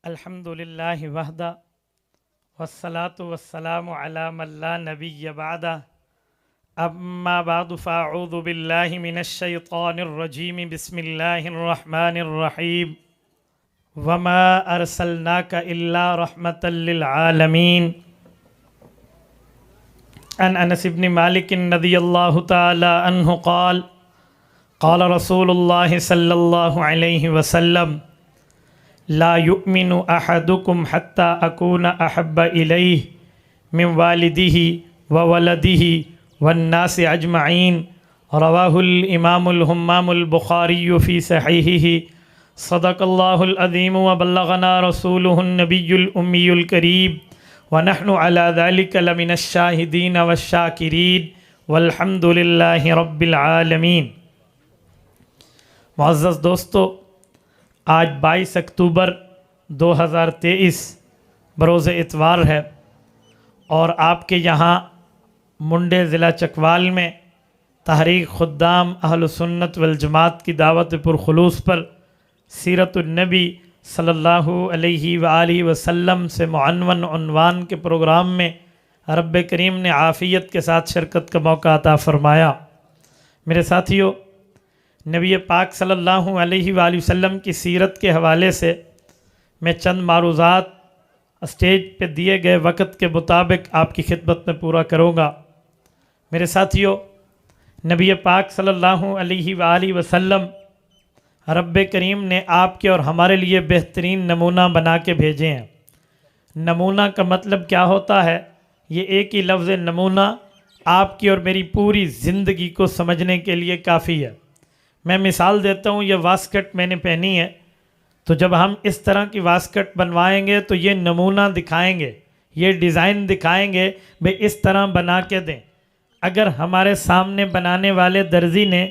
الحمد للہ وحدہ والصلاة والسلام علی من لا نبی بعدہ اما بعد فاعوذ باللہ من الشیطان الرجیم بسم اللہ الرحمن الرحیم وما ارسلناک الا رحمتا للعالمین عن انس بن مالک رضی اللہ تعالی عنہ قال قال رسول اللہ صلی اللہ علیہ وسلم لا يؤمن احدكم حتى اكون احب اليه من والده وولده والناس اجمعين رواه الامام الهمام البخاري في صحيحه صدق الله العظيم وبلغنا رسوله النبي الامي الكريم ونحن على ذلك لمن الشاهدين والشاكرين والحمد لله رب العالمين۔ معزز دوستو، آج 22 اکتوبر 2023 بروز اتوار ہے اور آپ کے یہاں منڈے ضلع چکوال میں تحریک خدام اہل سنت والجماعت کی دعوت پرخلوص پر سیرت النبی صلی اللہ علیہ وآلہ وسلم سے معنون عنوان کے پروگرام میں رب کریم نے عافیت کے ساتھ شرکت کا موقع عطا فرمایا۔ میرے ساتھیو، نبی پاک صلی اللہ علیہ وآلہ وسلم کی سیرت کے حوالے سے میں چند معروضات اسٹیج پہ دیے گئے وقت کے مطابق آپ کی خدمت میں پورا کروں گا۔ میرے ساتھیو، نبی پاک صلی اللہ علیہ وآلہ وسلم رب کریم نے آپ کے اور ہمارے لیے بہترین نمونہ بنا کے بھیجے ہیں۔ نمونہ کا مطلب کیا ہوتا ہے؟ یہ ایک ہی لفظ نمونہ آپ کی اور میری پوری زندگی کو سمجھنے کے لیے کافی ہے۔ میں مثال دیتا ہوں، یہ واسکٹ میں نے پہنی ہے، تو جب ہم اس طرح کی واسکٹ بنوائیں گے تو یہ نمونہ دکھائیں گے، یہ ڈیزائن دکھائیں گے، بھئی اس طرح بنا کے دیں۔ اگر ہمارے سامنے بنانے والے درزی نے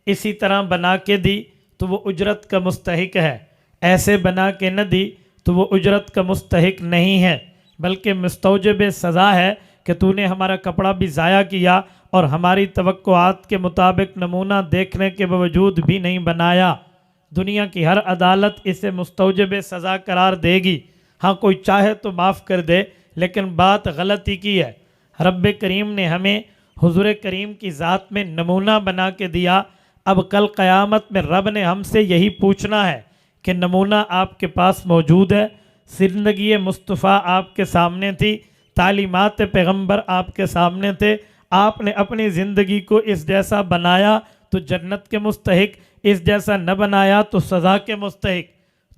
اسی طرح بنا کے دی تو وہ اجرت کا مستحق ہے، ایسے بنا کے نہ دی تو وہ اجرت کا مستحق نہیں ہے، بلکہ مستوجب سزا ہے کہ تو نے ہمارا کپڑا بھی ضائع کیا اور ہماری توقعات کے مطابق نمونہ دیکھنے کے باوجود بھی نہیں بنایا۔ دنیا کی ہر عدالت اسے مستوجب سزا قرار دے گی۔ ہاں، کوئی چاہے تو معاف کر دے، لیکن بات غلطی کی ہے۔ رب کریم نے ہمیں حضور کریم کی ذات میں نمونہ بنا کے دیا۔ اب کل قیامت میں رب نے ہم سے یہی پوچھنا ہے کہ نمونہ آپ کے پاس موجود ہے؟ زندگی مصطفیٰ آپ کے سامنے تھی، تعلیمات پیغمبر آپ کے سامنے تھے، آپ نے اپنی زندگی کو اس جیسا بنایا تو جنت کے مستحق، اس جیسا نہ بنایا تو سزا کے مستحق۔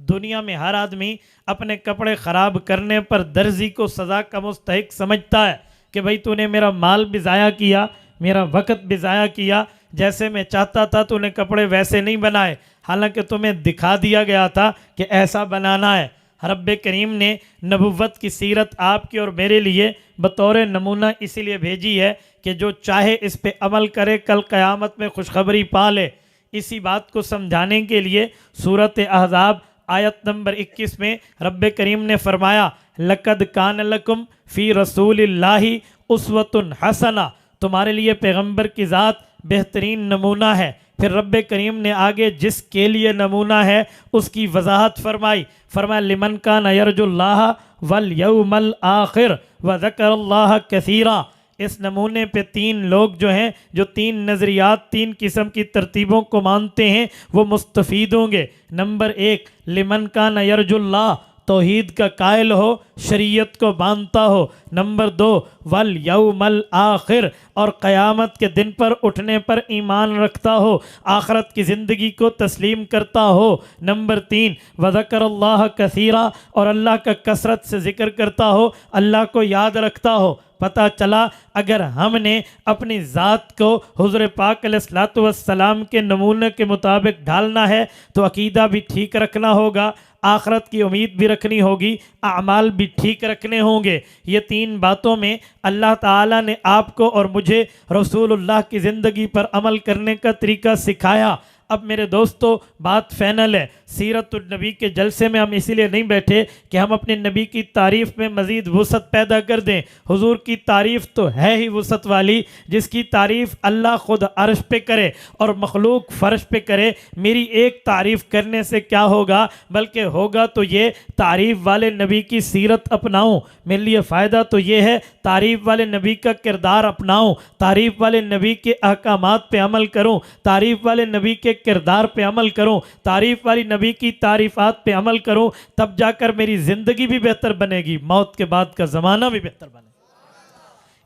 دنیا میں ہر آدمی اپنے کپڑے خراب کرنے پر درزی کو سزا کا مستحق سمجھتا ہے کہ بھئی تو نے میرا مال بھی ضائع کیا، میرا وقت بھی ضائع کیا، جیسے میں چاہتا تھا تو نے کپڑے ویسے نہیں بنائے، حالانکہ تمہیں دکھا دیا گیا تھا کہ ایسا بنانا ہے۔ رب کریم نے نبوت کی سیرت آپ کی اور میرے لیے بطور نمونہ اسی لیے بھیجی ہے کہ جو چاہے اس پہ عمل کرے، کل قیامت میں خوشخبری پا لے۔ اسی بات کو سمجھانے کے لیے سورۃ احزاب آیت نمبر 21 میں رب کریم نے فرمایا لَقَدْ كَانَ لَكُمْ فِي رَسُولِ اللَّهِ أُسْوَةٌ حَسَنَةٌ، تمہارے لیے پیغمبر کی ذات بہترین نمونہ ہے۔ پھر رب کریم نے آگے جس کے لیے نمونہ ہے اس کی وضاحت فرمایا لمن کان یرجو اللہ والیوم الآخر وذکر اللہ کثیرا۔ اس نمونے پہ تین لوگ جو ہیں، جو تین نظریات، تین قسم کی ترتیبوں کو مانتے ہیں، وہ مستفید ہوں گے۔ نمبر 1، لمن کان یرجو اللہ، توحید کا قائل ہو، شریعت کو مانتا ہو۔ نمبر 2، والیوم الآخر، اور قیامت کے دن پر اٹھنے پر ایمان رکھتا ہو، آخرت کی زندگی کو تسلیم کرتا ہو۔ نمبر 3، وذکر اللہ کثیرا، اور اللہ کا کثرت سے ذکر کرتا ہو، اللہ کو یاد رکھتا ہو۔ پتہ چلا اگر ہم نے اپنی ذات کو حضور پاک علیہ السلام کے نمونے کے مطابق ڈھالنا ہے تو عقیدہ بھی ٹھیک رکھنا ہوگا، آخرت کی امید بھی رکھنی ہوگی، اعمال بھی ٹھیک رکھنے ہوں گے۔ یہ تین باتوں میں اللہ تعالیٰ نے آپ کو اور مجھے رسول اللہ کی زندگی پر عمل کرنے کا طریقہ سکھایا۔ اب میرے دوستو بات فائنل ہے، سیرت النبی کے جلسے میں ہم اسی لیے نہیں بیٹھے کہ ہم اپنے نبی کی تعریف میں مزید وسعت پیدا کر دیں۔ حضور کی تعریف تو ہے ہی وسعت والی، جس کی تعریف اللہ خود عرش پہ کرے اور مخلوق فرش پہ کرے۔ میری ایک تعریف کرنے سے کیا ہوگا، بلکہ ہوگا تو یہ تعریف والے نبی کی سیرت اپناؤں۔ میرے لیے فائدہ تو یہ ہے تعریف والے نبی کا کردار اپناؤں، تعریف والے نبی کے احکامات پہ عمل کروں، تعریف والے نبی کے کردار پہ عمل کروں، تعریف والی نبی کی تعریفات پہ عمل کروں، تب جا کر میری زندگی بھی بہتر بنے گی، موت کے بعد کا زمانہ بھی بہتر بنے گا۔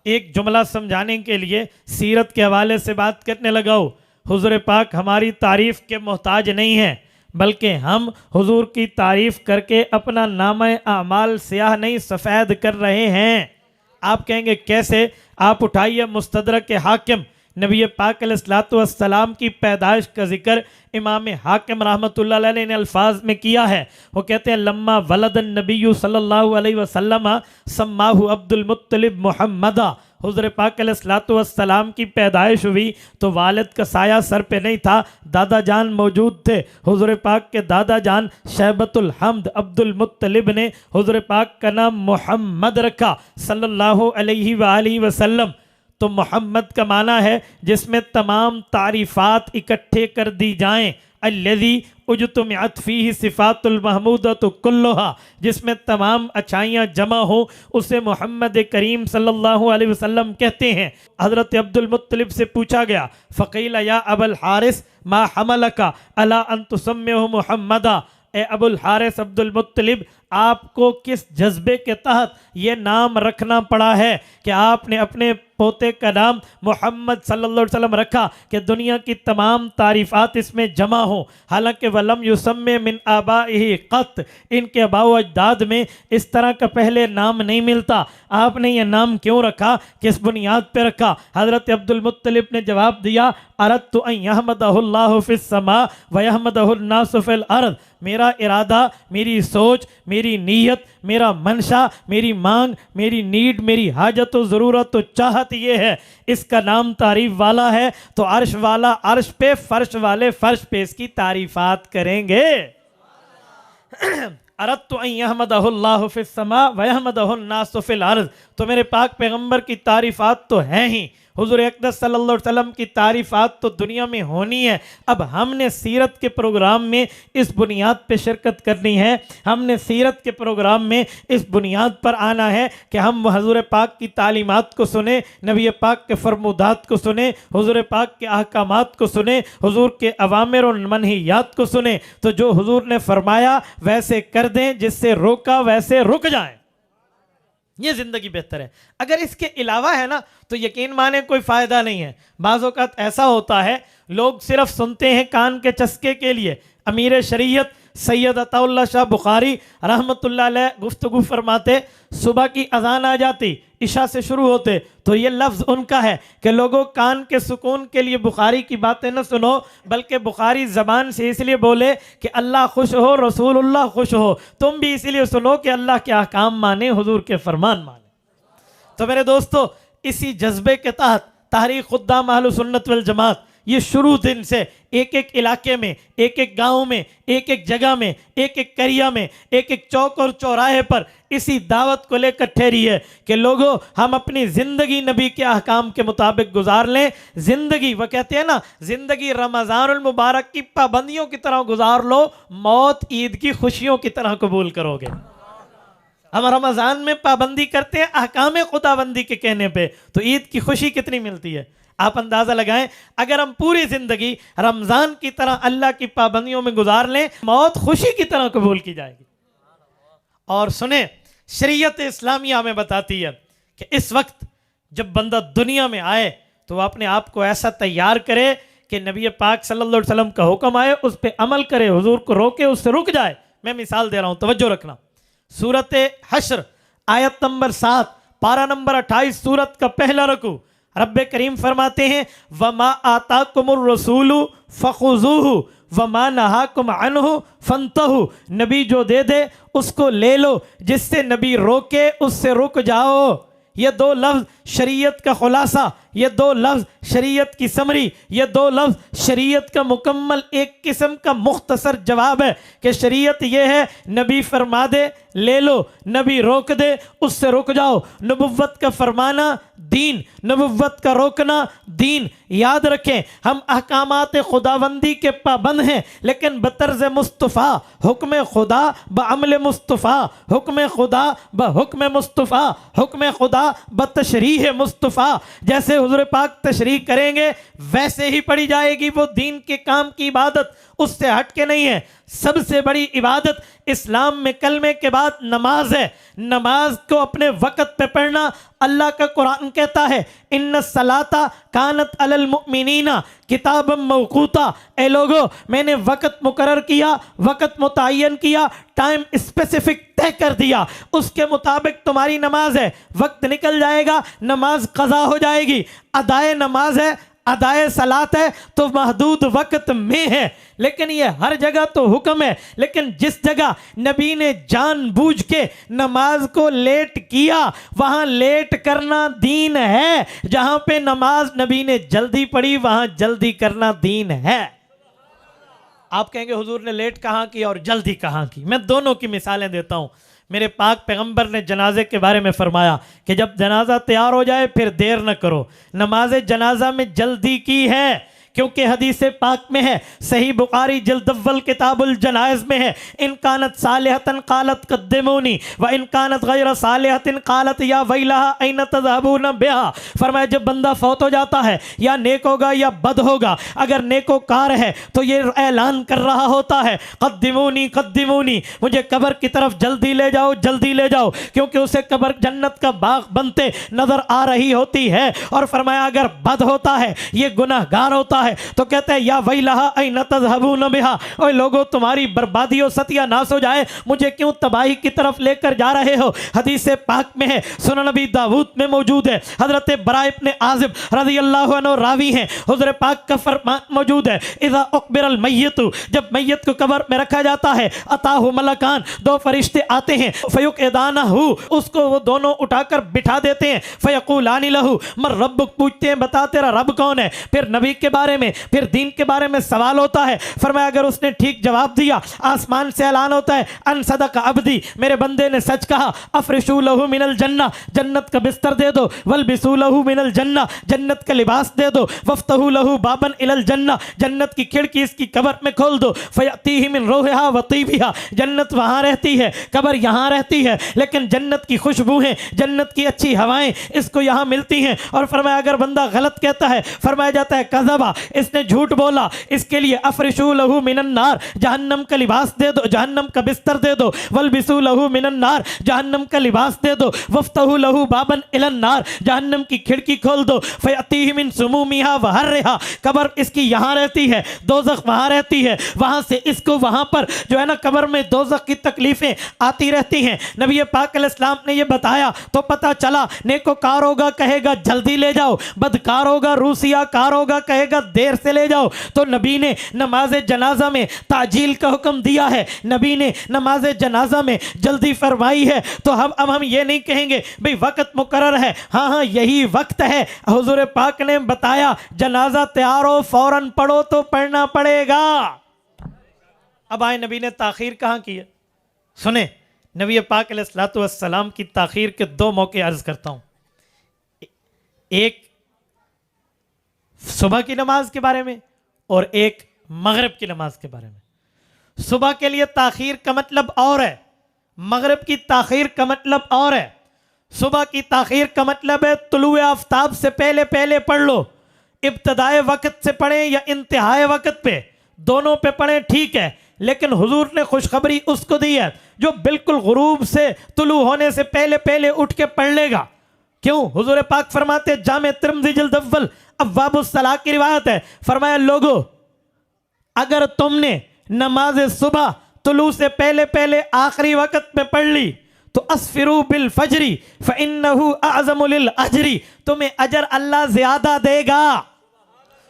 ایک جملہ سمجھانے کے لیے سیرت کے حوالے سے بات کرنے لگاؤ۔ حضور پاک ہماری تعریف کے محتاج نہیں ہیں، بلکہ ہم حضور کی تعریف کر کے اپنا نامہ اعمال سیاہ نہیں سفید کر رہے ہیں۔ آپ کہیں گے کیسے؟ آپ اٹھائیے مستدرک حاکم، نبی پاک علیہ السلام کی پیدائش کا ذکر امام حاکم رحمۃ اللہ علیہ نے الفاظ میں کیا ہے۔ وہ کہتے ہیں لما ولد النبی صلی اللہ علیہ وسلم سماہ عبد المطلب محمدہ۔ حضور پاک علیہ السلام کی پیدائش ہوئی تو والد کا سایہ سر پہ نہیں تھا، دادا جان موجود تھے۔ حضور پاک کے دادا جان شیبۃ الحمد عبد المطلب نے حضور پاک کا نام محمد رکھا صلی اللہ علیہ وآلہ وسلم۔ تو محمد کا معنی ہے جس میں تمام تعریفات اکٹھے کر دی جائیں، الذی اجتمعت فیہ صفات المحمودۃ کلھا، جس میں تمام اچھائیاں جمع ہوں، اسے محمد کریم صلی اللہ علیہ وسلم کہتے ہیں۔ حضرت عبد المطلب سے پوچھا گیا فقیل یا ابا الحارث ما حملک علی ان تسمیہ محمدا، اے ابو الحارث عبد المطلب آپ کو کس جذبے کے تحت یہ نام رکھنا پڑا ہے کہ آپ نے اپنے پوتے کا نام محمد صلی اللہ علیہ وسلم رکھا کہ دنیا کی تمام تعریفات اس میں جمع ہوں؟ حالانکہ وَلَمْ يُسَمِّ مِنْ آبَائِهِ قط، ان کے آباء و اجداد میں اس طرح کا پہلے نام نہیں ملتا، آپ نے یہ نام کیوں رکھا، کس بنیاد پہ رکھا؟ حضرت عبد المطلب نے جواب دیا اردت ان یحمدہ اللہ فی السماء ویحمدہ الناس فی الارض، میرا ارادہ، میری سوچ، میری نیت، میرا منشا، میری مانگ، میری نیڈ، میری حاجت و ضرورت و چاہت یہ ہے، اس کا نام تعریف والا ہے تو عرش والا عرش پہ، فرش والے فرش پہ اس کی تعریفات کریں گے۔ اردت ان یحمدہ اللہ فی السماء ویحمدہ الناس فی الارض، تو میرے پاک پیغمبر کی تعریفات تو ہیں ہی، حضور اقدس صلی اللہ علیہ وسلم کی تعریفات تو دنیا میں ہونی ہے۔ اب ہم نے سیرت کے پروگرام میں اس بنیاد پہ شرکت کرنی ہے، ہم نے سیرت کے پروگرام میں اس بنیاد پر آنا ہے کہ ہم حضور پاک کی تعلیمات کو سنیں، نبی پاک کے فرمودات کو سنیں، حضور پاک کے احکامات کو سنیں، حضور کے اوامر اور منہیات کو سنیں، تو جو حضور نے فرمایا ویسے کر دیں، جس سے روکا ویسے رک جائیں۔ یہ زندگی بہتر ہے۔ اگر اس کے علاوہ ہے نا تو یقین مانے کوئی فائدہ نہیں ہے۔ بعض اوقات ایسا ہوتا ہے لوگ صرف سنتے ہیں کان کے چسکے کے لیے۔ امیر شریعت سید عطا اللہ شاہ بخاری رحمۃ اللہ علیہ گفتگو فرماتے، صبح کی اذان آ جاتی، عشاء سے شروع ہوتے تو یہ لفظ ان کا ہے کہ لوگوں کان کے سکون کے لیے بخاری کی باتیں نہ سنو، بلکہ بخاری زبان سے اس لیے بولے کہ اللہ خوش ہو، رسول اللہ خوش ہو، تم بھی اسی لیے سنو کہ اللہ کے احکام مانے، حضور کے فرمان مانے۔ تو میرے دوستو اسی جذبے کے تحت تحریک خدام اہل سنت والجماعت یہ شروع دن سے ایک ایک علاقے میں، ایک ایک گاؤں میں، ایک ایک جگہ میں، ایک ایک قریہ میں، ایک ایک چوک اور چوراہے پر اسی دعوت کو لے کر ٹھہری ہے کہ لوگوں ہم اپنی زندگی نبی کے احکام کے مطابق گزار لیں۔ زندگی، وہ کہتے ہیں نا، زندگی رمضان المبارک کی پابندیوں کی طرح گزار لو، موت عید کی خوشیوں کی طرح قبول کرو گے۔ ہم رمضان میں پابندی کرتے ہیں احکام خدا بندی کے کہنے پہ، تو عید کی خوشی کتنی ملتی ہے؟ آپ اندازہ لگائیں، اگر ہم پوری زندگی رمضان کی طرح اللہ کی پابندیوں میں گزار لیں، موت خوشی کی طرح قبول کی جائے گی۔ اور سنیں، شریعت اسلامیہ ہمیں بتاتی ہے کہ اس وقت جب بندہ دنیا میں آئے تو وہ اپنے آپ کو ایسا تیار کرے کہ نبی پاک صلی اللہ علیہ وسلم کا حکم آئے اس پہ عمل کرے، حضور کو روکے اس سے رک جائے۔ میں مثال دے رہا ہوں، توجہ رکھنا۔ سورت حشر آیت نمبر 7 پارہ نمبر 28 سورت کا پہلا رکوع، رب کریم فرماتے ہیں وَمَا آتَاكُمُ الرَّسُولُ فَخُذُوهُ وَمَا نَهَاكُمْ عَنْهُ فَانْتَهُوا، نبی جو دے دے اس کو لے لو، جس سے نبی روکے اس سے رک جاؤ۔ یہ دو لفظ شریعت کا خلاصہ، یہ دو لفظ شریعت کی سمری، یہ دو لفظ شریعت کا مکمل ایک قسم کا مختصر جواب ہے کہ شریعت یہ ہے نبی فرما دے لے لو، نبی روک دے اس سے رک جاؤ۔ نبوت کا فرمانا دین، نبوت کا روکنا دین۔ یاد رکھیں ہم احکامات خداوندی کے پابند ہیں، لیکن بطرز مصطفیٰ، حکم خدا بعمل مصطفیٰ، حکم خدا بحکم مصطفیٰ، حکم خدا بتشریح مصطفیٰ۔ جیسے حضور پاک تشریح کریں گے ویسے ہی پڑھی جائے گی۔ وہ دین کے کام کی عبادت اس سے ہٹ کے نہیں ہے۔ سب سے بڑی عبادت اسلام میں کلمے کے بعد نماز ہے۔ نماز کو اپنے وقت پہ پڑھنا، اللہ کا قرآن کہتا ہے ان الصلاۃ کانت علی المؤمنین کتابا موقوتا۔ اے لوگو میں نے وقت مقرر کیا، وقت متعین کیا، ٹائم اسپیسیفک طے کر دیا، اس کے مطابق تمہاری نماز ہے۔ وقت نکل جائے گا نماز قضا ہو جائے گی۔ ادائے نماز ہے، ادائے صلاۃ ہے تو محدود وقت میں ہے، لیکن یہ ہر جگہ تو حکم ہے۔ لیکن جس جگہ نبی نے جان بوجھ کے نماز کو لیٹ کیا وہاں لیٹ کرنا دین ہے۔ جہاں پہ نماز نبی نے جلدی پڑھی وہاں جلدی کرنا دین ہے۔ آپ کہیں گے حضور نے لیٹ کہاں کی اور جلدی کہاں کی؟ میں دونوں کی مثالیں دیتا ہوں۔ میرے پاک پیغمبر نے جنازے کے بارے میں فرمایا کہ جب جنازہ تیار ہو جائے پھر دیر نہ کرو۔ نماز جنازہ میں جلدی کی ہے، کیونکہ حدیث پاک میں ہے، صحیح بخاری جلد اول کتاب الجنائز میں ہے، ان کانت صالحۃ قالت قدمونی و ان کانت غیر صالحۃ قالت یا ویلھا این تذهبون بها۔ فرمایا جب بندہ فوت ہو جاتا ہے یا نیک ہوگا یا بد ہوگا، اگر نیکوکار ہے تو یہ اعلان کر رہا ہوتا ہے قدمونی قدمونی، مجھے قبر کی طرف جلدی لے جاؤ جلدی لے جاؤ، کیونکہ اسے قبر جنت کا باغ بنتے نظر آ رہی ہوتی ہے۔ اور فرمایا اگر بد ہوتا ہے، یہ گناہ گار ہوتا ہے تو کہتے ہیں یا ویلھا این تذهبون بها، اے لوگو تمہاری بربادی و ستیہ ناس ہو جائے، مجھے کیوں تباہی کی طرف لے کر جا رہے ہو۔ حدیث پاک میں ہے، سنن نبی داؤد میں موجود ہے، حضرت براء ابن عازب رضی اللہ عنہ راوی ہیں، حضور پاک کا فرمان موجود ہے اذا اقبر المیت، جب میت کو قبر میں رکھا جاتا ہے اتاہ ملکان، دو فرشتے آتے ہیں، فیقعدانہ، اس کو وہ دونوں اٹھا کر بٹھا دیتے ہیں، فیقولان لہ من ربک، پوچھتے ہیں بتا تیرا رب کون ہے، پھر نبی کے بارے میں، پھر دین کے بارے میں سوال ہوتا ہے۔ فرمایا اگر اس نے ٹھیک جواب دیا آسمان سے اعلان ہوتا ہے ان صدق عبدی، میرے بندے نے سچ کہا، افرشوا لہ من الجنہ، جنت کا بستر دے دو، والبسوا لہ من الجنہ، جنت کا لباس دے دو، وافتحوا لہ بابا الی الجنہ، جنت کی کھڑکی اس کی قبر میں کھول دو، فیأتیہ من روحہا وطیبہا، جنت وہاں رہتی ہے قبر یہاں رہتی ہے، لیکن جنت کی خوشبوئیں، جنت کی اچھی ہوائیں اس کو یہاں ملتی ہیں۔ اور فرمایا اگر بندہ غلط کہتا ہے، فرمایا جاتا ہے کذبا، اس نے جھوٹ بولا، اس کے لیے افرشوا لہ من النار، جہنم کا لباس دے دو، جہنم کا بستر دے دو، والبسوا لہ من النار، جہنم کا لباس دے دو، وافتحوا لہ بابا الی النار، جہنم کی کھڑکی کھول دو، فیأتیہ من سمومہا وحرہا، قبر اس کی یہاں رہتی ہے، دوزخ وہاں رہتی ہے، وہاں سے اس کو وہاں پر جو ہے نا قبر میں دوزخ کی تکلیفیں آتی رہتی ہیں۔ نبی پاک علیہ السلام نے یہ بتایا تو پتہ چلا نیکوکار ہوگا کہے گا جلدی لے جاؤ، بدکار ہوگا روسیہ کار ہوگا کہے گا دیر سے لے جاؤ۔ تو نبی نے نماز جنازہ میں تعجیل کا حکم دیا ہے، نبی نے نماز جنازہ میں جلدی فرمائی ہے۔ تو اب ہم یہ نہیں کہیں گے بھئی وقت مقرر ہے، ہاں ہاں یہی وقت ہے، حضور پاک نے بتایا جنازہ تیار ہو فوراً پڑھو تو پڑھنا پڑے گا۔ اب آئے نبی نے تاخیر کہاں کی ہے؟ سنیں نبی پاک علیہ السلام کی تاخیر کے دو موقع عرض کرتا ہوں، ایک صبح کی نماز کے بارے میں اور ایک مغرب کی نماز کے بارے میں۔ صبح کے لیے تاخیر کا مطلب اور ہے، مغرب کی تاخیر کا مطلب اور ہے۔ صبح کی تاخیر کا مطلب ہے طلوع آفتاب سے پہلے پہلے پڑھ لو، ابتدائے وقت سے پڑھیں یا انتہائے وقت پہ، دونوں پہ پڑھیں ٹھیک ہے، لیکن حضور نے خوشخبری اس کو دی ہے جو بالکل غروب سے طلوع ہونے سے پہلے پہلے اٹھ کے پڑھ لے گا۔ کیوں؟ حضور پاک فرماتے جامع ترمذی جلد اول ابواب الصلاۃ کی روایت ہے، فرمایا لوگو اگر تم نے نماز صبح طلوع سے پہلے پہلے آخری وقت میں پڑھ لی تو اسفروا بالفجر فإنه اعظم للأجر، تمہیں اجر اللہ زیادہ دے گا۔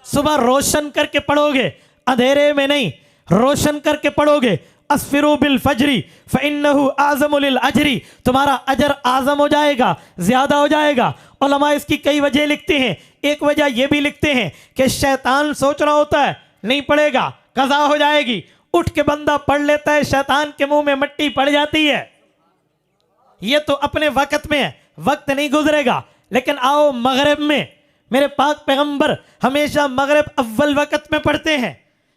صبح روشن کر کے پڑھو گے، اندھیرے میں نہیں، روشن کر کے پڑھو گے، اسفروا بالفجر فإنه اعظم للأجر، تمہارا اجر اعظم ہو جائے گا، زیادہ ہو جائے گا۔ علماء اس کی کئی وجہ لکھتے ہیں، ایک وجہ یہ بھی لکھتے ہیں کہ شیطان سوچ رہا ہوتا ہے نہیں پڑے گا قضا ہو جائے گی، اٹھ کے بندہ پڑھ لیتا ہے، شیطان کے منہ میں مٹی پڑ جاتی ہے، یہ تو اپنے وقت میں ہے، وقت نہیں گزرے گا۔ لیکن آؤ مغرب میں، میرے پاک پیغمبر ہمیشہ مغرب اول وقت میں پڑھتے ہیں،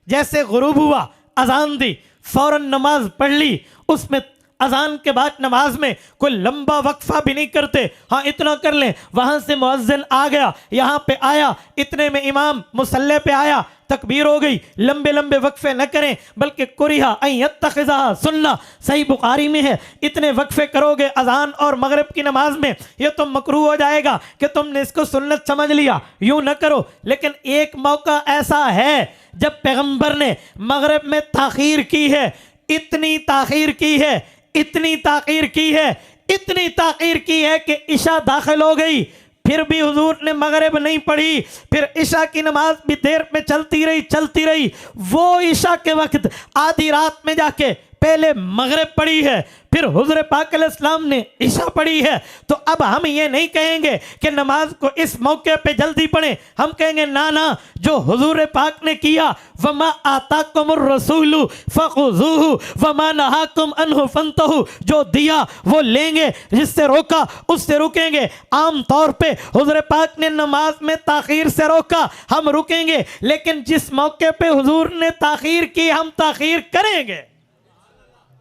جیسے غروب ہوا اذان دی فوراً نماز پڑھ لی، اس میں اذان کے بعد نماز میں کوئی لمبا وقفہ بھی نہیں کرتے، ہاں اتنا کر لیں، وہاں سے مؤذن آ گیا یہاں پہ آیا، اتنے میں امام مصلی پہ آیا، تکبیر ہو گئی، لمبے لمبے وقفے نہ کریں، بلکہ کرہا ان یتخذھا سنہ، صحیح بخاری میں ہے، اتنے وقفے کرو گے اذان اور مغرب کی نماز میں یہ تو مکروہ ہو جائے گا کہ تم نے اس کو سنت سمجھ لیا، یوں نہ کرو۔ لیکن ایک موقع ایسا ہے جب پیغمبر نے مغرب میں تاخیر کی ہے، اتنی تاخیر کی ہے، اتنی تاخیر کی ہے، اتنی تاخیر کی ہے کہ عشاء داخل ہو گئی، پھر بھی حضور نے مغرب نہیں پڑھی، پھر عشاء کی نماز بھی دیر میں چلتی رہی، وہ عشاء کے وقت آدھی رات میں جا کے پہلے مغرب پڑھی ہے، پھر حضور پاک علیہ السلام نے عشاء پڑھی ہے۔ تو اب ہم یہ نہیں کہیں گے کہ نماز کو اس موقع پہ جلدی پڑھیں، ہم کہیں گے نا، جو حضور پاک نے کیا، وَمَا آتَاكُمُ الرَّسُولُ فَخُذُوهُ وَمَا نَهَاكُمْ عَنْهُ فَانْتَهُوا، جو دیا وہ لیں گے، جس سے روکا اس سے رکیں گے۔ عام طور پہ حضور پاک نے نماز میں تاخیر سے روکا، ہم رکیں گے، لیکن جس موقع پہ حضور نے تاخیر کی ہم تاخیر کریں گے۔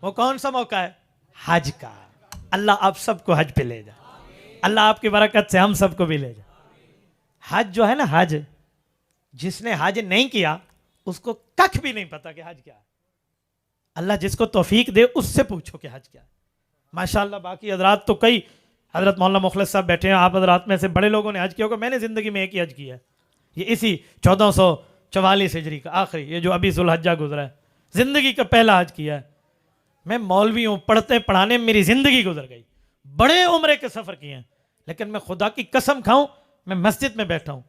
وہ کون سا موقع ہے؟ حج کا۔ اللہ آپ سب کو حج پہ لے جائے، اللہ آپ کی برکت سے ہم سب کو بھی لے جائے۔ حج جو ہے نا، حج جس نے حج نہیں کیا اس کو کچھ بھی نہیں پتا کہ حج کیا ہے۔ اللہ جس کو توفیق دے اس سے پوچھو کہ حج کیا ہے۔ ماشاءاللہ باقی حضرات تو کئی، حضرت مولانا مخلص صاحب بیٹھے ہیں، آپ حضرات میں سے بڑے لوگوں نے حج کیا ہوگا، میں نے زندگی میں ایک ہی حج کیا ہے، یہ اسی 1444 ہجری کا آخری، یہ جو ابھی ذوالحجہ گزرا ہے، زندگی کا پہلا حج کیا ہے۔ میں مولوی ہوں، پڑھتے پڑھانے میں میری زندگی گزر گئی، بڑے عمرے کے سفر کیے ہیں، لیکن میں خدا کی قسم کھاؤں، میں مسجد میں بیٹھا ہوں،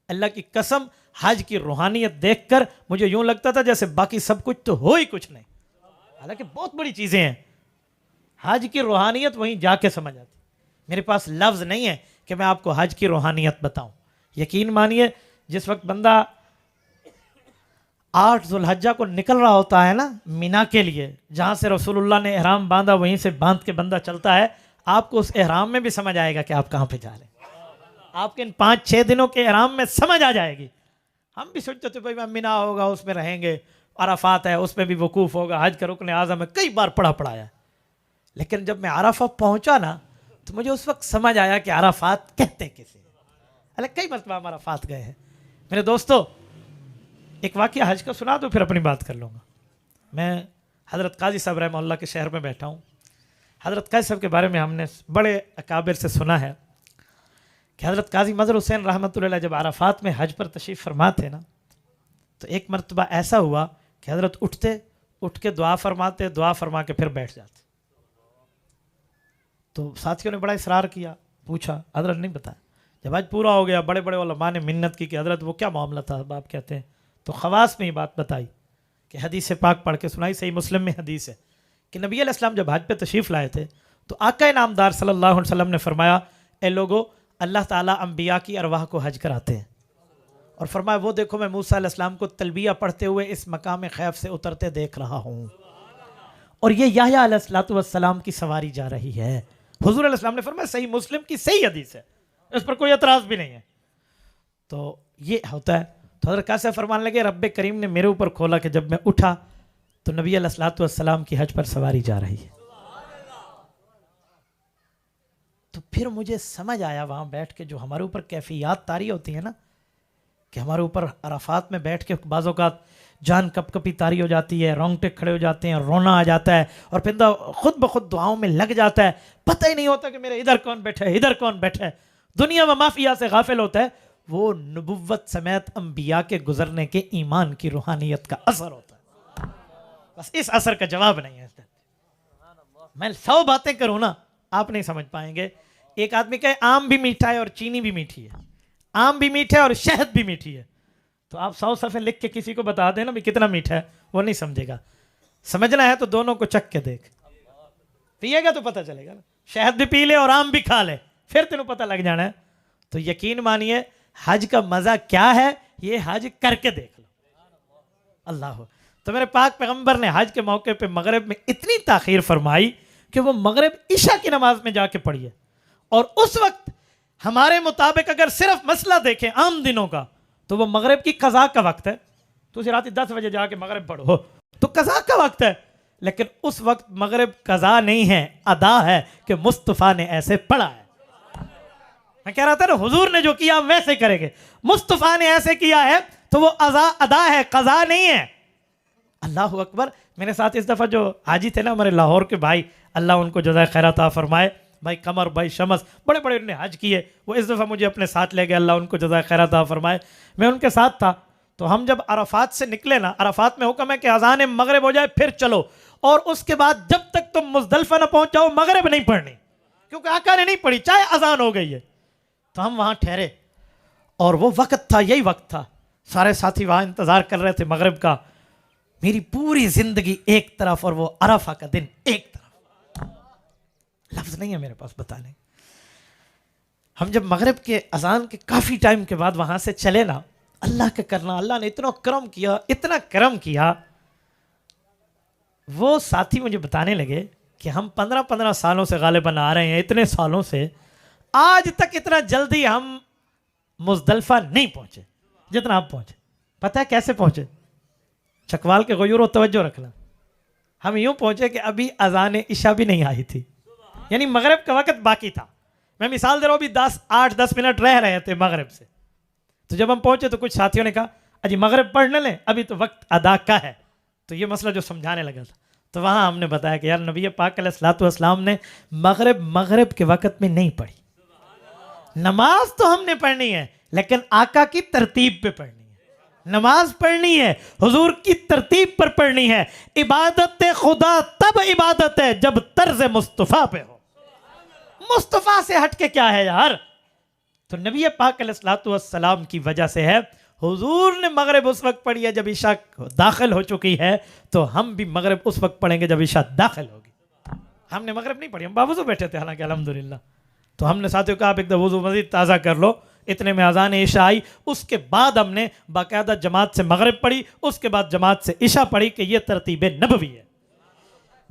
اللہ کی قسم حج کی روحانیت دیکھ کر مجھے یوں لگتا تھا جیسے باقی سب کچھ تو ہو ہی کچھ نہیں، حالانکہ بہت بڑی چیزیں ہیں۔ حج کی روحانیت وہیں جا کے سمجھ آتی، میرے پاس لفظ نہیں ہے کہ میں آپ کو حج کی روحانیت بتاؤں۔ یقین مانیے جس وقت بندہ 8 ذوالحجہ کو نکل رہا ہوتا ہے نا مینا کے لیے، جہاں سے رسول اللہ نے احرام باندھا وہیں سے باندھ کے بندہ چلتا ہے، آپ کو اس احرام میں بھی سمجھ آئے گا کہ آپ کہاں پہ جا رہے ہیں، آپ کے ان 5-6 دنوں کے احرام میں سمجھ آ جائے گی۔ ہم بھی سوچتے تھے بھائی مینا ہوگا اس میں رہیں گے، عرفات ہے اس میں بھی وقوف ہوگا، حج کا رکن اعظم ہے، کئی بار پڑھایا، لیکن جب میں عرفہ پہنچا نا تو مجھے اس وقت سمجھ آیا کہ عرفات کہتے کسے، کئی مرتبہ ہم عرفات گئے ہیں۔ میرے دوستو ایک واقعہ حج کا سنا دو پھر اپنی بات کر لوں گا۔ میں حضرت قاضی صاحب رحمہ اللہ کے شہر میں بیٹھا ہوں، حضرت قاضی صاحب کے بارے میں ہم نے بڑے اکابر سے سنا ہے کہ حضرت قاضی مظہر حسین رحمۃ اللہ علیہ جب عرفات میں حج پر تشریف فرما تھے نا، تو ایک مرتبہ ایسا ہوا کہ حضرت اٹھ کے دعا فرما کے پھر بیٹھ جاتے، تو ساتھیوں نے بڑا اصرار کیا، پوچھا، حضرت نہیں بتایا۔ جب حج پورا ہو گیا بڑے بڑے علماء نے منت کی کہ حضرت وہ کیا معاملہ تھا آپ کہتے ہیں، تو خواص میں یہ بات بتائی کہ حدیث پاک پڑھ کے سنائی، صحیح مسلم میں حدیث ہے کہ نبی علیہ السلام جب حج پہ تشریف لائے تھے تو آقا نامدار صلی اللہ علیہ وسلم نے فرمایا، اے لوگو اللہ تعالیٰ انبیاء کی ارواح کو حج کراتے ہیں، اور فرمایا وہ دیکھو میں موسیٰ علیہ السلام کو تلبیہ پڑھتے ہوئے اس مقام خیف سے اترتے دیکھ رہا ہوں، اور یہ یحییٰ علیہ السلام کی سواری جا رہی ہے۔ حضور علیہ السلام نے فرمایا، صحیح مسلم کی صحیح حدیث ہے، اس پر کوئی اعتراض بھی نہیں ہے۔ تو یہ ہوتا ہے، تو حضرت قاضی فرمانے لگے رب کریم نے میرے اوپر کھولا کہ جب میں اٹھا تو نبی علیہ السلام کی حج پر سواری جا رہی ہے۔ تو پھر مجھے سمجھ آیا وہاں بیٹھ کے جو ہمارے اوپر کیفیات طاری ہوتی ہیں نا، کہ ہمارے اوپر عرفات میں بیٹھ کے بعض اوقات جان کپ کپی طاری ہو جاتی ہے، رونگٹے کھڑے ہو جاتے ہیں، رونا آ جاتا ہے، اور پھر خود بخود دعاؤں میں لگ جاتا ہے، پتہ ہی نہیں ہوتا کہ میرے ادھر کون بیٹھا ہے ادھر کون بیٹھا ہے، دنیا و مافیہ سے غافل ہوتا ہے۔ وہ نبوت سمیت انبیاء کے گزرنے کے ایمان کی روحانیت کا اثر ہوتا ہے، بس اس اثر کا جواب نہیں ہے۔ میں 100 باتیں کروں نا آپ نہیں سمجھ پائیں گے۔ ایک آدمی کہے آم بھی میٹھا ہے اور چینی بھی میٹھی ہے، آم بھی میٹھا ہے اور شہد بھی میٹھی ہے، تو آپ 100 صفحے لکھ کے کسی کو بتا دیں نا بھی کتنا میٹھا ہے، وہ نہیں سمجھے گا۔ سمجھنا ہے تو دونوں کو چکھ کے دیکھ، پیے گا تو پتہ چلے گا نا، شہد بھی پی لے اور آم بھی کھا لے، پھر تینوں پتہ لگ جانا ہے۔ تو یقین مانیے حج کا مزہ کیا ہے، یہ حج کر کے دیکھ لو۔ اللہ، تو میرے پاک پیغمبر نے حج کے موقع پہ مغرب میں اتنی تاخیر فرمائی کہ وہ مغرب عشاء کی نماز میں جا کے پڑھی ہے، اور اس وقت ہمارے مطابق اگر صرف مسئلہ دیکھیں عام دنوں کا تو وہ مغرب کی قضا کا وقت ہے، تو اسی رات 10 بجے جا کے مغرب پڑھو تو قضا کا وقت ہے، لیکن اس وقت مغرب قضا نہیں ہے، ادا ہے کہ مصطفیٰ نے ایسے پڑھا ہے۔ میں کہہ رہا تھا نا حضور نے جو کیا ویسے کریں گے، مصطفیٰ نے ایسے کیا ہے تو وہ ادا ہے، قضا نہیں ہے۔ اللہ اکبر۔ میرے ساتھ اس دفعہ جو حاجی تھے نا ہمارے لاہور کے بھائی، اللہ ان کو جزائے خیر عطا فرمائے، بھائی قمر، بھائی شمس، بڑے بڑے انہوں نے حج کیے، وہ اس دفعہ مجھے اپنے ساتھ لے گئے، اللہ ان کو جزائے خیر عطا فرمائے۔ میں ان کے ساتھ تھا، تو ہم جب عرفات سے نکلے نا، عرفات میں حکم ہے کہ اذان مغرب ہو جائے پھر چلو، اور اس کے بعد جب تک تم مزدلفہ نہ پہنچ جاؤ مغرب نہیں پڑھنی، کیونکہ آقا نے نہیں پڑھی چاہے اذان ہو گئی ہے۔ تو ہم وہاں ٹھہرے، اور وہ وقت تھا، یہی وقت تھا، سارے ساتھی وہاں انتظار کر رہے تھے مغرب کا۔ میری پوری زندگی ایک طرف اور وہ عرفہ کا دن ایک طرف، لفظ نہیں ہے میرے پاس بتانے۔ ہم جب مغرب کے اذان کے کافی ٹائم کے بعد وہاں سے چلے نا، اللہ کا کرنا، اللہ نے اتنا کرم کیا، اتنا کرم کیا۔ وہ ساتھی مجھے بتانے لگے کہ ہم 15 سالوں سے غالباً آ رہے ہیں، اتنے سالوں سے آج تک اتنا جلدی ہم مزدلفہ نہیں پہنچے جتنا آپ پہنچے۔ پتہ ہے کیسے پہنچے؟ چکوال کے غیور و توجہ رکھنا، ہم یوں پہنچے کہ ابھی اذان عشاء بھی نہیں آئی تھی، یعنی مغرب کا وقت باقی تھا۔ میں مثال دے رہا ہوں، ابھی 8-10 منٹ رہ رہے تھے مغرب سے، تو جب ہم پہنچے تو کچھ ساتھیوں نے کہا اجی مغرب پڑھ نہ لیں، ابھی تو وقت ادا کا ہے۔ تو یہ مسئلہ جو سمجھانے لگا تھا، تو وہاں ہم نے بتایا کہ یار نبی پاک علیہ الصلوۃ والسلام نے مغرب کے وقت میں نہیں پڑھی۔ نماز تو ہم نے پڑھنی ہے لیکن آقا کی ترتیب پہ پڑھنی ہے، نماز پڑھنی ہے حضور کی ترتیب پر پڑھنی ہے۔ عبادت خدا تب عبادت ہے جب طرز مصطفیٰ پہ ہو، مصطفیٰ سے ہٹ کے کیا ہے یار؟ تو نبی پاک علیہ الصلوۃ والسلام کی وجہ سے ہے، حضور نے مغرب اس وقت پڑھی ہے جب عشاء داخل ہو چکی ہے، تو ہم بھی مغرب اس وقت پڑھیں گے جب عشاء داخل ہوگی۔ ہم نے مغرب نہیں پڑھی، ہم باوضو بیٹھے تھے حالانکہ الحمدللہ، تو ہم نے ساتھیوں کہا آپ ایک دفعہ وضو مزید تازہ کر لو، اتنے میں اذان عشاء آئی، اس کے بعد ہم نے باقاعدہ جماعت سے مغرب پڑھی، اس کے بعد جماعت سے عشاء پڑھی کہ یہ ترتیب نبوی ہے۔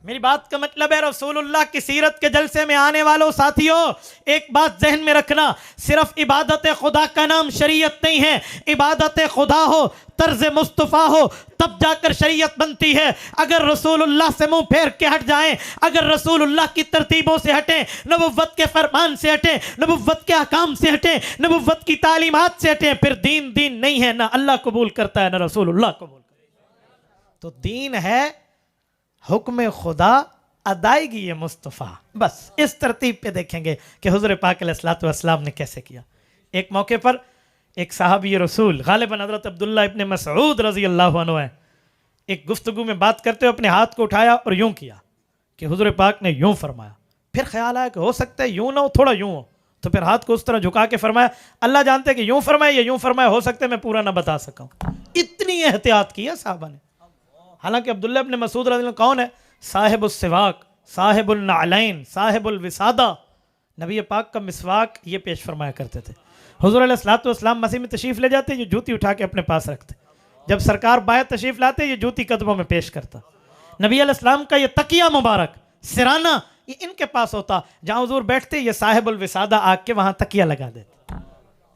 میری بات کا مطلب ہے رسول اللہ کی سیرت کے جلسے میں آنے والوں ساتھیوں، ایک بات ذہن میں رکھنا، صرف عبادت خدا کا نام شریعت نہیں ہے، عبادت خدا ہو، طرز مصطفیٰ ہو، تب جا کر شریعت بنتی ہے۔ اگر رسول اللہ سے منہ پھیر کے ہٹ جائیں، اگر رسول اللہ کی ترتیبوں سے ہٹیں، نبوت کے فرمان سے ہٹیں، نبوت کے احکام سے ہٹیں، نبوت کی تعلیمات سے ہٹیں، پھر دین نہیں ہے، نہ اللہ قبول کرتا ہے نہ رسول اللہ قبول کرتا ہے۔ تو دین ہے حکم خدا، ادائیگی مصطفیٰ، بس اس ترتیب پہ دیکھیں گے کہ حضور پاک علیہ الصلوۃ والسلام نے کیسے کیا۔ ایک موقع پر ایک صحابی رسول غالباً حضرت عبداللہ ابن مسعود رضی اللہ عنہ ہے، ایک گفتگو میں بات کرتے ہوئے اپنے ہاتھ کو اٹھایا اور یوں کیا کہ حضور پاک نے یوں فرمایا، پھر خیال آیا کہ ہو سکتا ہے یوں نہ ہو، تھوڑا یوں ہو، تو پھر ہاتھ کو اس طرح جھکا کے فرمایا اللہ جانتے کہ یوں فرمایا یا یوں فرمایا، ہو سکتا ہے میں پورا نہ بتا سکا ہوں۔ اتنی احتیاط کی ہے صحابہ نے۔ حالانکہ عبداللہ ابن مسعود رضی اللہ عنہ کون ہے؟ صاحب السواک، صاحب النعلین، صاحب الوسادہ، نبی پاک کا مسواک یہ پیش فرمایا کرتے تھے۔ حضور علیہ الصلوۃ والسلام مسجد میں تشریف لے جاتے، یہ جوتی اٹھا کے اپنے پاس رکھتے، جب سرکار باہر تشریف لاتے یہ جوتی قدموں میں پیش کرتا۔ نبی علیہ السلام کا یہ تکیہ مبارک سرانہ یہ ان کے پاس ہوتا، جہاں حضور بیٹھتے یہ صاحب الوسادہ آ کے وہاں تکیہ لگا دیتے۔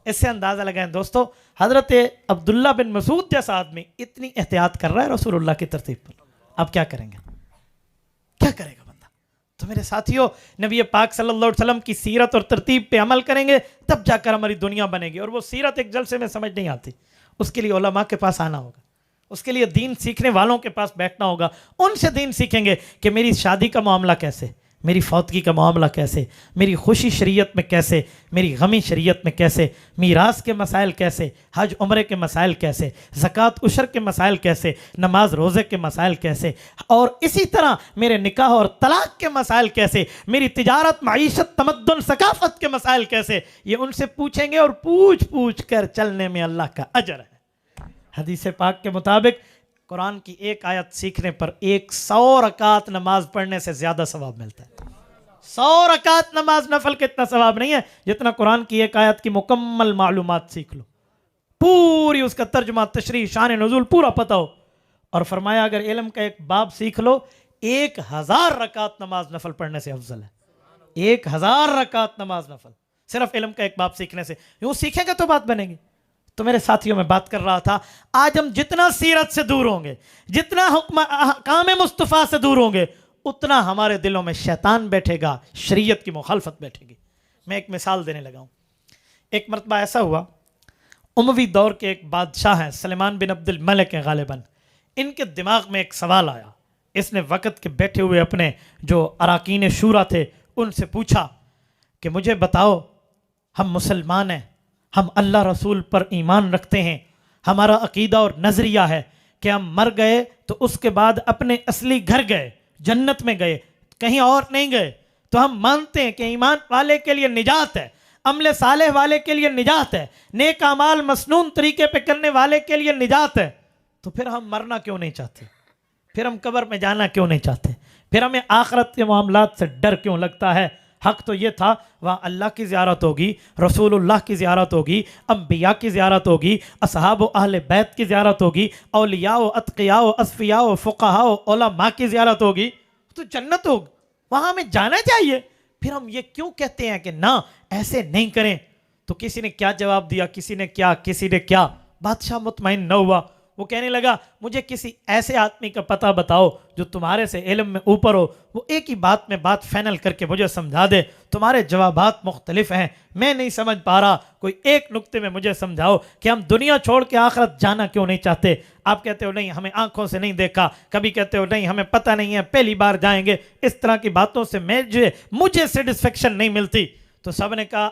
اس سے اندازہ لگائیں دوستو، حضرت عبداللہ بن مسعود جیسا آدمی اتنی احتیاط کر رہا ہے رسول اللہ کی ترتیب پر، اب کیا کریں گے؟ کیا کرے گا بندہ؟ تو میرے ساتھیوں، نبی پاک صلی اللہ علیہ وسلم کی سیرت اور ترتیب پہ عمل کریں گے تب جا کر ہماری دنیا بنے گی، اور وہ سیرت ایک جلسے میں سمجھ نہیں آتی، اس کے لیے علماء کے پاس آنا ہوگا، اس کے لیے دین سیکھنے والوں کے پاس بیٹھنا ہوگا، ان سے دین سیکھیں گے کہ میری شادی کا معاملہ کیسے، میری فوتگی کا معاملہ کیسے، میری خوشی شریعت میں کیسے، میری غمی شریعت میں کیسے، میراث کے مسائل کیسے، حج عمرے کے مسائل کیسے، زکوٰۃ عشر کے مسائل کیسے، نماز روزے کے مسائل کیسے، اور اسی طرح میرے نکاح اور طلاق کے مسائل کیسے، میری تجارت، معیشت، تمدن، ثقافت کے مسائل کیسے، یہ ان سے پوچھیں گے، اور پوچھ کر چلنے میں اللہ کا اجر ہے۔ حدیث پاک کے مطابق قرآن کی ایک آیت سیکھنے پر 100 رکعت نماز پڑھنے سے زیادہ ثواب ملتا ہے۔ 100 رکعت نماز نفل کا اتنا ثواب نہیں ہے جتنا قرآن کی ایک آیت کی مکمل معلومات سیکھ لو، پوری اس کا ترجمہ، تشریح، شان نزول پورا پتہ ہو۔ اور فرمایا اگر علم کا ایک باب سیکھ لو 1000 رکعت نماز نفل پڑھنے سے افضل ہے۔ 1000 رکعت نماز نفل صرف علم کا ایک باب سیکھنے سے، یوں سیکھیں گے تو بات بنے گی۔ تو میرے ساتھیوں میں بات کر رہا تھا، آج ہم جتنا سیرت سے دور ہوں گے، جتنا احکام مصطفیٰ سے دور ہوں گے، اتنا ہمارے دلوں میں شیطان بیٹھے گا، شریعت کی مخالفت بیٹھے گی۔ میں ایک مثال دینے لگا ہوں۔ ایک مرتبہ ایسا ہوا، اموی دور کے ایک بادشاہ ہیں سلیمان بن عبد الملک ہیں غالباً، ان کے دماغ میں ایک سوال آیا۔ اس نے وقت کے بیٹھے ہوئے اپنے جو اراکین شورا تھے ان سے پوچھا کہ مجھے بتاؤ، ہم مسلمان ہیں، ہم اللہ رسول پر ایمان رکھتے ہیں، ہمارا عقیدہ اور نظریہ ہے کہ ہم مر گئے تو اس کے بعد اپنے اصلی گھر گئے، جنت میں گئے، کہیں اور نہیں گئے، تو ہم مانتے ہیں کہ ایمان والے کے لیے نجات ہے، عمل صالح والے کے لیے نجات ہے، نیک اعمال مسنون طریقے پہ کرنے والے کے لیے نجات ہے، تو پھر ہم مرنا کیوں نہیں چاہتے؟ پھر ہم قبر میں جانا کیوں نہیں چاہتے؟ پھر ہمیں آخرت کے معاملات سے ڈر کیوں لگتا ہے؟ حق تو یہ تھا وہاں اللہ کی زیارت ہوگی، رسول اللہ کی زیارت ہوگی، انبیاء کی زیارت ہوگی، اصحاب و اہل بیت کی زیارت ہوگی، اولیاء و اتقیاء و اصفیاء و فقہاء و علماء کی زیارت ہوگی، تو جنت ہوگی، وہاں ہمیں جانا چاہیے۔ پھر ہم یہ کیوں کہتے ہیں کہ نہ ایسے نہیں کریں؟ تو کسی نے کیا جواب دیا، کسی نے کیا، بادشاہ مطمئن نہ ہوا۔ وہ کہنے لگا مجھے کسی ایسے آدمی کا پتہ بتاؤ جو تمہارے سے علم میں اوپر ہو، وہ ایک ہی بات میں بات فائنل کر کے مجھے سمجھا دے۔ تمہارے جوابات مختلف ہیں، میں نہیں سمجھ پا رہا، کوئی ایک نقطے میں مجھے سمجھاؤ کہ ہم دنیا چھوڑ کے آخرت جانا کیوں نہیں چاہتے؟ آپ کہتے ہو نہیں ہمیں آنکھوں سے نہیں دیکھا، کبھی کہتے ہو نہیں ہمیں پتہ نہیں ہے، پہلی بار جائیں گے۔ اس طرح کی باتوں سے مجھے سیٹسفیکشن نہیں ملتی۔ تو سب نے کہا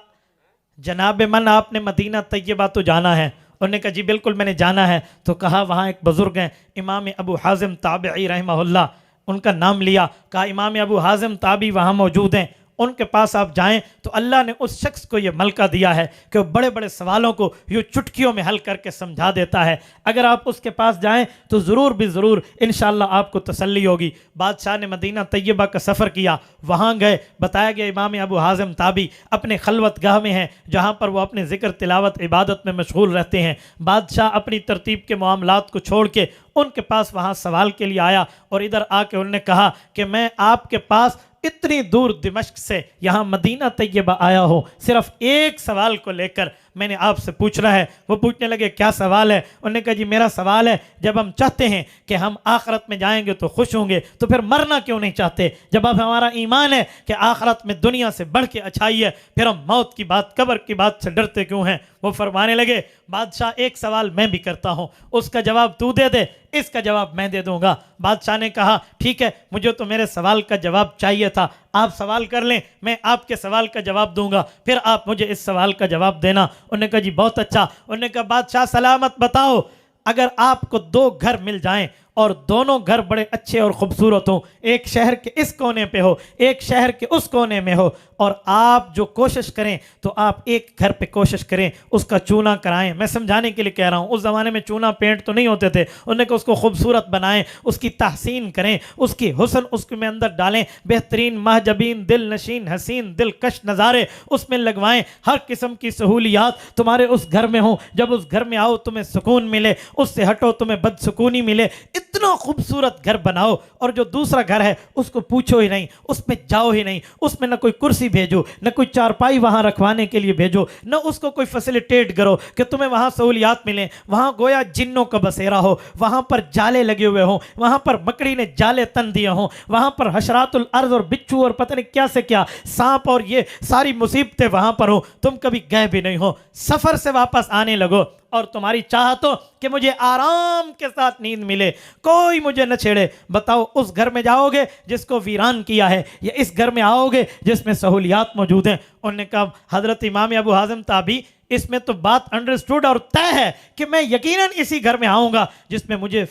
جناب من آپ نے مدینہ طیبہ تو جانا ہے؟ انہوں نے کہا جی بالکل میں نے جانا ہے۔ تو کہا وہاں ایک بزرگ ہیں امام ابو حازم تابعی رحمہ اللہ، ان کا نام لیا، کہا امام ابو حازم تابعی وہاں موجود ہیں، ان کے پاس آپ جائیں تو اللہ نے اس شخص کو یہ ملکہ دیا ہے کہ وہ بڑے بڑے سوالوں کو یوں چٹکیوں میں حل کر کے سمجھا دیتا ہے، اگر آپ اس کے پاس جائیں تو ضرور بھی ضرور انشاءاللہ آپ کو تسلی ہوگی۔ بادشاہ نے مدینہ طیبہ کا سفر کیا، وہاں گئے، بتایا گیا امام ابو حازم تابعی اپنے خلوت گاہ میں ہیں جہاں پر وہ اپنے ذکر تلاوت عبادت میں مشغول رہتے ہیں۔ بادشاہ اپنی ترتیب کے معاملات کو چھوڑ کے ان کے پاس وہاں سوال کے لیے آیا، اور ادھر آ کے انہوں نے کہا کہ میں آپ کے پاس اتنی دور دمشق سے یہاں مدینہ طیبہ آیا ہوں صرف ایک سوال کو لے کر، میں نے آپ سے پوچھنا ہے۔ وہ پوچھنے لگے کیا سوال ہے؟ انہوں نے کہا جی میرا سوال ہے جب ہم چاہتے ہیں کہ ہم آخرت میں جائیں گے تو خوش ہوں گے تو پھر مرنا کیوں نہیں چاہتے؟ جب اب ہمارا ایمان ہے کہ آخرت میں دنیا سے بڑھ کے اچھائی ہے، پھر ہم موت کی بات، قبر کی بات سے ڈرتے کیوں ہیں؟ وہ فرمانے لگے بادشاہ ایک سوال میں بھی کرتا ہوں، اس کا جواب تو دے دے، اس کا جواب میں دے دوں گا۔ بادشاہ نے کہا ٹھیک ہے، مجھے تو میرے سوال کا جواب چاہیے تھا، آپ سوال کر لیں، میں آپ کے سوال کا جواب دوں گا، پھر آپ مجھے اس سوال کا جواب دینا۔ انہوں نے کہا جی بہت اچھا۔ انہوں نے کہا بادشاہ سلامت بتاؤ، اگر آپ کو 2 گھر مل جائیں اور دونوں گھر بڑے اچھے اور خوبصورت ہوں، ایک شہر کے اس کونے پہ ہو، ایک شہر کے اس کونے میں ہو، اور آپ جو کوشش کریں تو آپ ایک گھر پہ کوشش کریں اس کا چونا کرائیں، میں سمجھانے کے لیے کہہ رہا ہوں، اس زمانے میں چونا پینٹ تو نہیں ہوتے تھے، انہوں نے کہا اس کو خوبصورت بنائیں، اس کی تحسین کریں، اس کی حسن اس کے میں اندر ڈالیں، بہترین محجبین دل نشین حسین دلکش نظارے اس میں لگوائیں، ہر قسم کی سہولیات تمہارے اس گھر میں ہوں، جب اس گھر میں آؤ تمہیں سکون ملے، اس سے ہٹو تمہیں بدسکونی ملے، اتنا خوبصورت گھر بناؤ، اور جو دوسرا گھر ہے اس کو پوچھو ہی نہیں، اس میں جاؤ ہی نہیں، اس میں نہ کوئی کرسی بھیجو، نہ کوئی چارپائی وہاں رکھوانے کے لیے بھیجو، نہ اس کو کوئی فیسیلیٹیٹ کرو کہ تمہیں وہاں سہولیات ملیں، وہاں گویا جنوں کا بسیرا ہو، وہاں پر جالے لگے ہوئے ہوں، وہاں پر مکڑی نے جالے تن دیے ہوں، وہاں پر حشرات الارض اور بچھو اور پتہ نہیں کیا سے کیا سانپ اور یہ ساری مصیبتیں وہاں پر ہوں، تم کبھی گئے بھی نہیں ہو، سفر سے واپس آنے لگو اور تمہاری چاہت ہو کہ مجھے آرام کے ساتھ نیند ملے، کوئی مجھے نہ چھیڑے، بتاؤ اس گھر میں جاؤ گے جس کو ویران کیا ہے یا اس گھر میں آؤ گے جس میں سہولیات موجود ہیں؟ انہوں نے کہا حضرت امام ابو حازم تابعی اس میں تو بات انڈرسٹوڈ اور طے ہے کہ میں یقیناً اسی گھر میں آؤں گا جس میں مجھے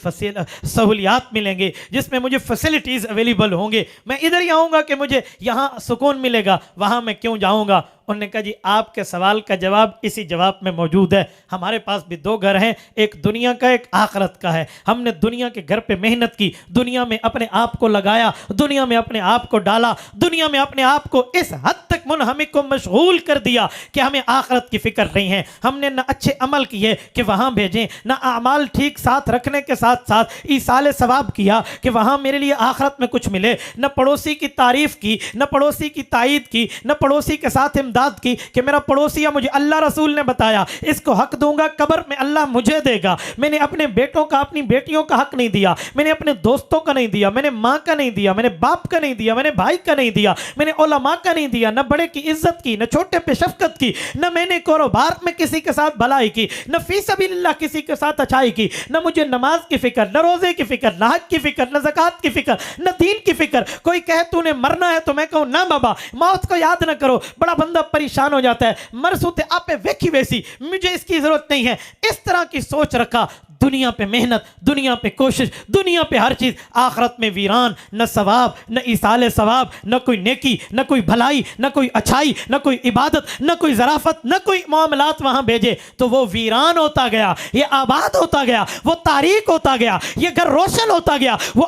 سہولیات ملیں گے، جس میں مجھے فیسلٹیز اویلیبل ہوں گے، میں ادھر ہی آؤں گا کہ مجھے یہاں سکون ملے گا، وہاں میں کیوں جاؤں گا؟ انہوں نے کہا جی آپ کے سوال کا جواب اسی جواب میں موجود ہے. ہمارے پاس بھی دو گھر ہیں, ایک دنیا کا ایک آخرت کا ہے. ہم نے دنیا کے گھر پہ محنت کی, دنیا میں اپنے آپ کو لگایا, دنیا میں اپنے آپ کو ڈالا, دنیا میں اپنے آپ کو اس حد تک منہمک کو مشغول کر دیا کہ ہمیں آخرت کی فکر نہیں ہے. ہم نے نہ اچھے عمل کیے کہ وہاں بھیجیں, نہ اعمال ٹھیک ساتھ رکھنے کے ساتھ ساتھ ایصال ثواب کیا کہ وہاں میرے لیے آخرت میں کچھ ملے, نہ پڑوسی کی تعریف کی, نہ پڑوسی کی تائید کی, نہ پڑوسی کے ساتھ امداد کی کہ میرا پڑوسی مجھے اللہ رسول نے بتایا اس کو حق دوں گا قبر میں اللہ مجھے دے گا. میں نے اپنے بیٹوں کا اپنی بیٹیوں کا حق نہیں دیا, میں نے اپنے دوستوں کا نہیں دیا, میں نے ماں کا نہیں دیا, میں نے باپ کا نہیں دیا, میں نے بھائی کا نہیں دیا, میں نے علماء کا نہیں دیا, نہ بڑے کی عزت کی, نہ چھوٹے پہ شفقت کی, نہ میں نے کاروبار میں کسی کے ساتھ بھلائی کی, نہ فی سبیل اللہ کسی کے ساتھ اچھائی کی, نہ مجھے نماز کی فکر, نہ روزے کی فکر, نہ حج کی فکر, نہ زکوٰۃ کی فکر, نہ دین کی فکر. کوئی کہے تو نے مرنا ہے تو میں کہوں نہ بابا موت کو یاد نہ کرو, بڑا بندہ پریشان ہو جاتا ہے, مرسوتے آپ پہ ویکھی ویسی, مجھے اس کی ضرورت نہیں ہے. اس طرح کی سوچ رکھا, دنیا پہ محنت, دنیا پہ کوشش, دنیا پہ ہر چیز, آخرت میں ویران, نہ ثواب, نہ ایصال ثواب, نہ کوئی نیکی, نہ کوئی بھلائی, نہ کوئی اچھائی, نہ کوئی عبادت, نہ کوئی ظرافت, نہ کوئی معاملات وہاں بھیجے. تو وہ ویران ہوتا گیا, یہ آباد ہوتا گیا, وہ تاریک ہوتا گیا, یہ گھر روشن ہوتا گیا, وہ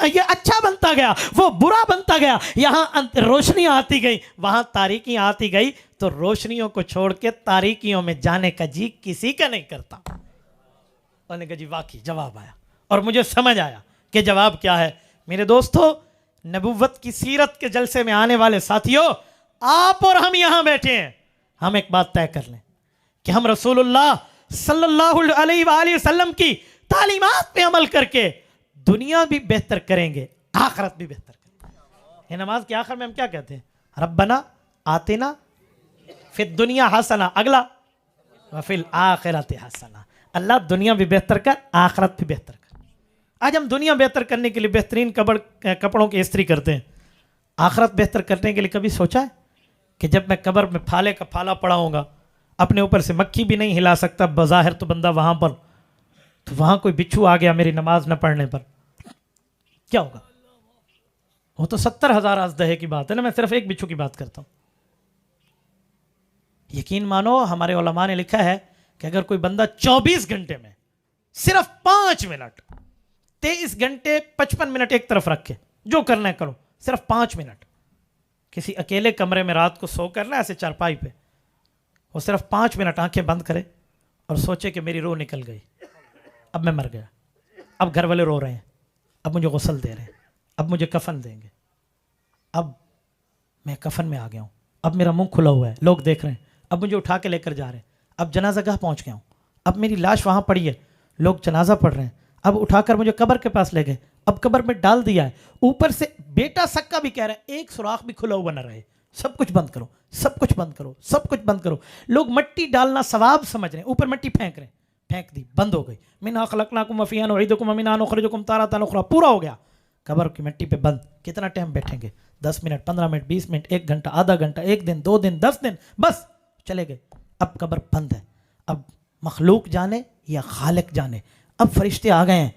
یہ اچھا بنتا گیا, وہ برا بنتا گیا. یہاں روشنیاں آتی گئی, وہاں تاریکیاں آتی گئی, تو روشنیوں کو چھوڑ کے تاریکیوں میں جانے کا جی کسی کا نہیں کرتا. انہوں نے کہا جی واقعی جواب آیا, اور مجھے سمجھ آیا کہ جواب کیا ہے. میرے دوستو, نبوت کی سیرت کے جلسے میں آنے والے ساتھیوں, آپ اور ہم یہاں بیٹھے ہیں, ہم ایک بات طے کر لیں کہ ہم رسول اللہ صلی اللہ علیہ وآلہ وسلم کی تعلیمات پہ عمل کر کے دنیا بھی بہتر کریں گے, آخرت بھی بہتر کریں گے. یہ نماز کے آخر میں ہم کیا کہتے ہیں؟ ربنا آتنا فی الدنیا حسنہ, اگلا وفی الآخرۃ حسنہ. اللہ دنیا بھی بہتر کر, آخرت بھی بہتر کر. آج ہم دنیا بہتر کرنے کے لیے بہترین کپڑوں کی استری کرتے ہیں, آخرت بہتر کرنے کے لیے کبھی سوچا ہے کہ جب میں قبر میں پھالے کا پھالا پڑا ہوں گا, اپنے اوپر سے مکھی بھی نہیں ہلا سکتا بظاہر تو بندہ وہاں پر, تو وہاں کوئی بچھو آ گیا میری نماز نہ پڑھنے پر, کیا ہوگا؟ وہ تو 70,000 ازدہے کی بات ہے نا, میں صرف ایک بچھو کی بات کرتا ہوں. یقین مانو, ہمارے علماء نے لکھا ہے کہ اگر کوئی بندہ 24 گھنٹے میں صرف 5 منٹ, 23 گھنٹے 55 منٹ ایک طرف رکھ کے جو کرنا ہے کرو, صرف 5 منٹ کسی اکیلے کمرے میں رات کو سو کرنا ایسے چارپائی پہ, وہ صرف 5 منٹ آنکھیں بند کرے اور سوچے کہ میری روح نکل گئی, اب میں مر گیا, اب گھر والے رو رہے ہیں, اب مجھے غسل دے رہے ہیں, اب مجھے کفن دیں گے, اب میں کفن میں آ گیا ہوں, اب میرا منہ کھلا ہوا ہے, لوگ دیکھ رہے ہیں, اب مجھے اٹھا کے لے کر جا رہے ہیں, اب جنازہ گاہ پہنچ گیا ہوں, اب میری لاش وہاں پڑی ہے, لوگ جنازہ پڑھ رہے ہیں, اب اٹھا کر مجھے قبر کے پاس لے گئے, اب قبر میں ڈال دیا ہے, اوپر سے بیٹا سکا بھی کہہ رہا ہے ایک سوراخ بھی کھلا ہوا نہ رہے, سب کچھ بند کرو, سب کچھ بند کرو, سب کچھ بند کرو. لوگ مٹی ڈالنا ثواب سمجھ رہے ہیں, اوپر مٹی پھینک رہے ہیں, پھینک دی, بند ہو گئی. منھا خلقناکم وفیہا نعیدکم ومنھا نخرجکم تارۃ اخری, پورا ہو گیا. قبر کی مٹی پہ بند. کتنا ٹائم بیٹھیں گے؟ 10 منٹ, 15 منٹ, 20 منٹ, 1 گھنٹہ, آدھا گھنٹہ, 1 دن, 2 دن, 10 دن, بس چلے گئے. اب قبر بند ہے. اب مخلوق جانے یا خالق جانے. اب فرشتے آ گئے ہیں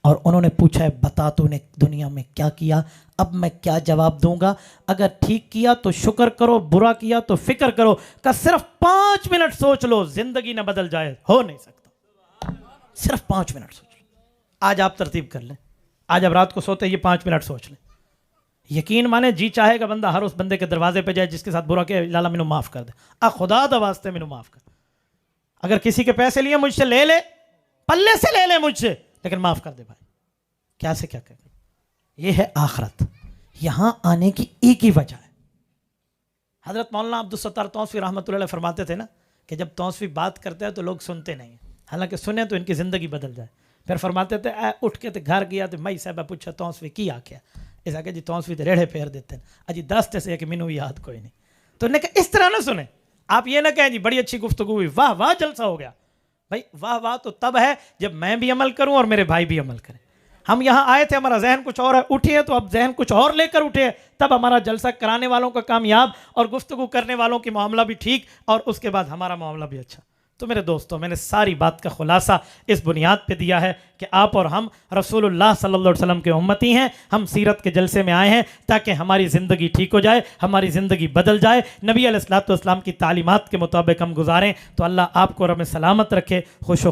اور انہوں نے پوچھا ہے بتا تو نے دنیا میں کیا کیا, اب میں کیا جواب دوں گا؟ اگر ٹھیک کیا تو شکر کرو, برا کیا تو فکر کرو. کہ صرف 5 منٹ سوچ لو, زندگی نہ بدل جائے, ہو نہیں سکتا. صرف 5 منٹ سوچ لو. آج آپ ترتیب کر لیں, آج اب رات کو سوتے یہ 5 منٹ سوچ لیں. یقین مانے جی چاہے گا بندہ ہر اس بندے کے دروازے پہ جائے جس کے ساتھ برا کیا, لالا مینوں معاف کر دے, خدا دا واسطے مینوں معاف کر. اگر کسی کے پیسے لیے مجھ سے لے لے, پلے سے لے لے مجھ سے, لیکن معاف کر دے بھائی. کیا سے کیا کہ یہ ہے آخرت. یہاں آنے کی ایک ہی وجہ ہے. حضرت مولانا عبدالستار توسوی رحمۃ اللہ علیہ فرماتے تھے نا کہ جب توسوی بات کرتے ہیں تو لوگ سنتے نہیں ہیں, حالانکہ سنیں تو ان کی زندگی بدل جائے. پھر فرماتے تھے اٹھ کے گھر گیا تو مائی صاحبہ پوچھا توسوی کی آکھیا, ایسا کہ جی توسوی تو ریڑھے پھیر دیتے ہیں, اجی دستے سے کہ مینوں یاد کوئی نہیں. تو انہوں نے کہا اس طرح نہ سنیں, آپ یہ نہ کہیں جی بڑی اچھی گفتگو ہوئی, واہ واہ جلسہ ہو گیا. بھائی واہ واہ تو تب ہے جب میں بھی عمل کروں اور میرے بھائی بھی عمل کریں. ہم یہاں آئے تھے, ہمارا ذہن کچھ اور ہے, اٹھے تو اب ذہن کچھ اور لے کر اٹھے, تب ہمارا جلسہ کرانے والوں کا کامیاب اور گفتگو کرنے والوں کی معاملہ بھی ٹھیک, اور اس کے بعد ہمارا معاملہ بھی اچھا. تو میرے دوستوں میں نے ساری بات کا خلاصہ اس بنیاد پہ دیا ہے کہ آپ اور ہم رسول اللہ صلی اللہ علیہ وسلم کے امتی ہیں، ہم سیرت کے جلسے میں آئے ہیں تاکہ ہماری زندگی ٹھیک ہو جائے، ہماری زندگی بدل جائے، نبی علیہ الصلوۃ والسلام کی تعلیمات کے مطابق ہم گزاریں۔ تو اللہ آپ کو رحم سلامت رکھے، خوش و